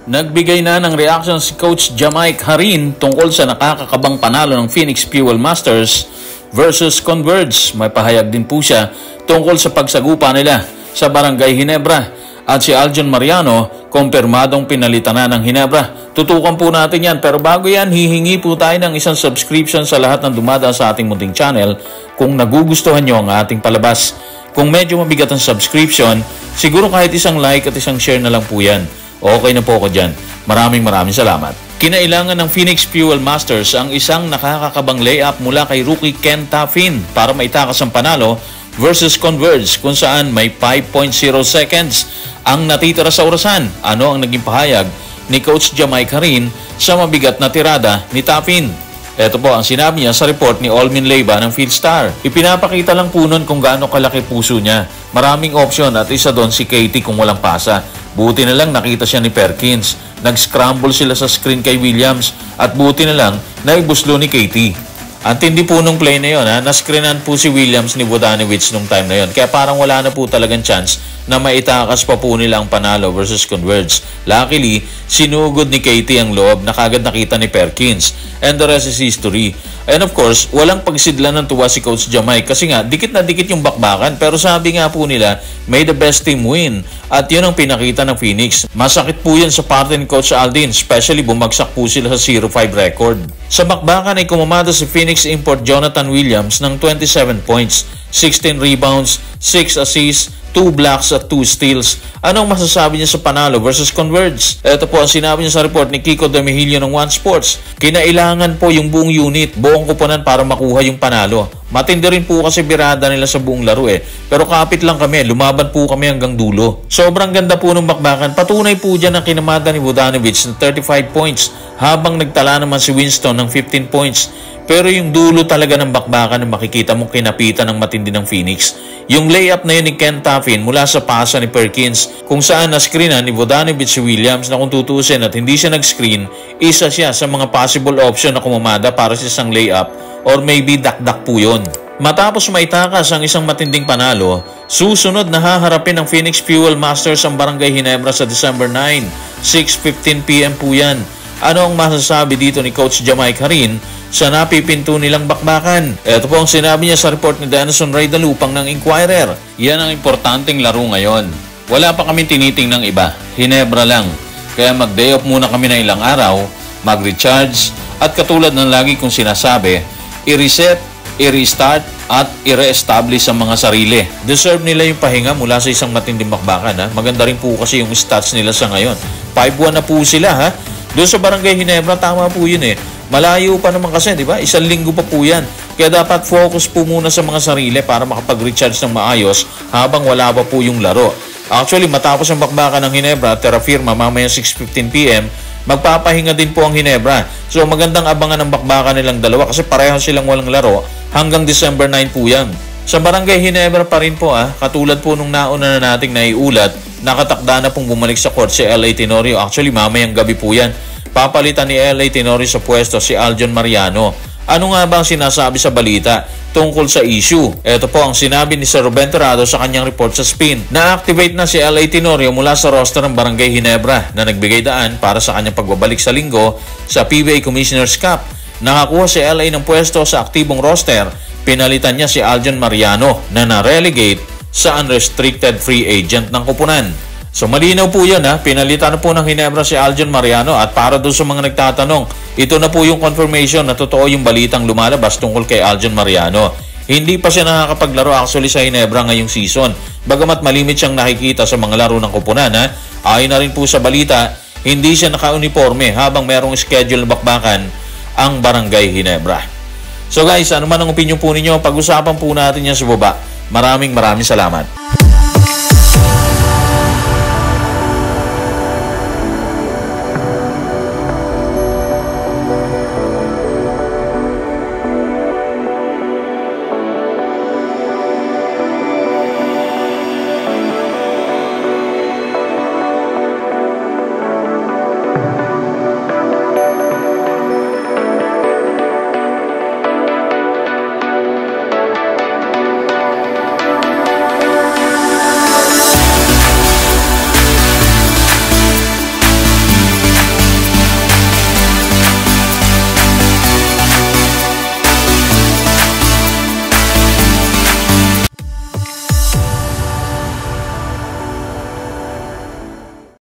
Nagbigay na ng reaction si Coach Jamaica Harin tungkol sa nakakakabang panalo ng Phoenix Fuel Masters versus Converge. May pahayag din po siya tungkol sa pagsagupa nila sa Barangay Ginebra. At si Aljon Mariano, kumpirmadong pinalitan na ng Ginebra. Tutukan po natin yan, pero bago yan, hihingi po tayo ng isang subscription sa lahat ng dumadaan sa ating munting channel kung nagugustuhan nyo ang ating palabas. Kung medyo mabigat ang subscription, siguro kahit isang like at isang share na lang po yan. Okay na po ako dyan. Maraming salamat. Kinailangan ng Phoenix Fuel Masters ang isang nakakakabang layup mula kay rookie Ken Taffin para maitakas ang panalo versus Converge kung saan may 5.0 seconds ang natitira sa orasan. Ano ang naging pahayag ni Coach Jamaica Harin sa mabigat na tirada ni Taffin? Ito po ang sinabi niya sa report ni Olmin Leyva ng Fieldstar. Ipinapakita lang po nun kung gaano kalaki puso niya. Maraming option at isa doon si Katie kung walang pasa. Buti na lang nakita siya ni Perkins. Nag-scramble sila sa screen kay Williams at buti na lang naibuslo ni Katie. Ang tindi po nung play na yun, na-screenan po si Williams ni Vodanovic nung time na yun. Kaya parang wala na po talagang chance na maitakas pa po nila ang panalo versus Converge. Luckily, sinugod ni Katie ang loob na kagad nakita ni Perkins. And the rest is history. And of course, walang pagsidlan ng tuwa si Coach Jamaica kasi nga, dikit na dikit yung bakbakan. Pero sabi nga po nila, may the best team win. At yun ang pinakita ng Phoenix. Masakit po yan sa parte ni Coach Aldin, especially bumagsak po sila sa 0-5 record. Sa bakbakan ay kumamada si Phoenix import Jonathan Williams ng 27 points, 16 rebounds, 6 assists, 2 blocks at 2 steals. Anong masasabi niya sa panalo versus Converge? Ito po ang sinabi niya sa report ni Kiko Demihilio ng One Sports. Kinailangan po yung buong unit, buong kuponan para makuha yung panalo. Matindi rin po kasi birada nila sa buong laro Pero kapit lang kami, lumaban po kami hanggang dulo. Sobrang ganda po ng bakbakan. Patunay po dyan ang kinamada ni Vodanovic ng 35 points habang nagtala naman si Winston ng 15 points. Pero yung dulo talaga ng bakbakan na makikita mong kinapitan ng matindi ng Phoenix. Yung layup na yun ni Ken Taffin mula sa pasa ni Perkins kung saan na-screenan ni Vodanovic si Williams na kung tutusin at hindi siya nag-screen, isa siya sa mga possible option na kumamada para sa isang layup or maybe dakdak po yun. Matapos maitakas ang isang matinding panalo, susunod na haharapin ng Phoenix Fuel Masters ang Barangay Ginebra sa December 9, 6:15 PM po yan. Ano ang masasabi dito ni Coach Jamaica Harin sa napipinto nilang bakbakan? Ito po ang sinabi niya sa report ni Denison Ray Dalupang ng Inquirer. Yan ang importanteng laro ngayon. Wala pa kami tiniting ng iba. Ginebra lang. Kaya mag-day off muna kami na ilang araw, mag-recharge, at katulad ng lagi kong sinasabi, i-reset, i-restart, at i-re-establish ang mga sarili. Deserve nila yung pahinga mula sa isang matinding bakbakan. Maganda rin po kasi yung stats nila sa ngayon. 5-1 na po sila Doon sa Barangay Ginebra, tama po yun Malayo pa naman kasi, di ba? Isang linggo pa po yan. Kaya dapat focus po muna sa mga sarili para makapag-recharge ng maayos habang wala pa po yung laro. Actually, matapos ang bakbakan ng Ginebra, Terra Firma, mamaya 6:15 PM, magpapahinga din po ang Ginebra. So, magandang abangan ng bakbakan nilang dalawa kasi pareho silang walang laro hanggang December 9 po yan. Sa Barangay Ginebra pa rin po katulad po nung nauna na nating naiulat, nakatakda na pong bumalik sa court si L.A. Tenorio. Actually, mamayang gabi po yan. Papalitan ni L.A. Tenorio sa pwesto si Aljon Mariano. Ano nga ba ang sinasabi sa balita tungkol sa issue? Ito po ang sinabi ni Sir Ruben Terrado sa kanyang report sa Spin. Na-activate na si L.A. Tenorio mula sa roster ng Barangay Ginebra na nagbigay daan para sa kanyang pagbabalik sa linggo sa PBA Commissioner's Cup. Nakakuha si L.A. ng pwesto sa aktibong roster. Pinalitan niya si Aljon Mariano na na-relegate sa unrestricted free agent ng kupunan. So malinaw po yan pinalitan na po ng Ginebra si Aljon Mariano at para doon sa mga nagtatanong, ito na po yung confirmation na totoo yung balitang lumalabas tungkol kay Aljon Mariano. Hindi pa siya nakakapaglaro actually sa Ginebra ngayong season. Bagamat malimit siyang nakikita sa mga laro ng kupunan ayon na rin po sa balita, hindi siya naka-uniforme habang merong schedule na bakbakan ang Barangay Ginebra. So guys, ano man ang opinion po ninyo, pag-usapan po natin yan sa baba. Maraming salamat.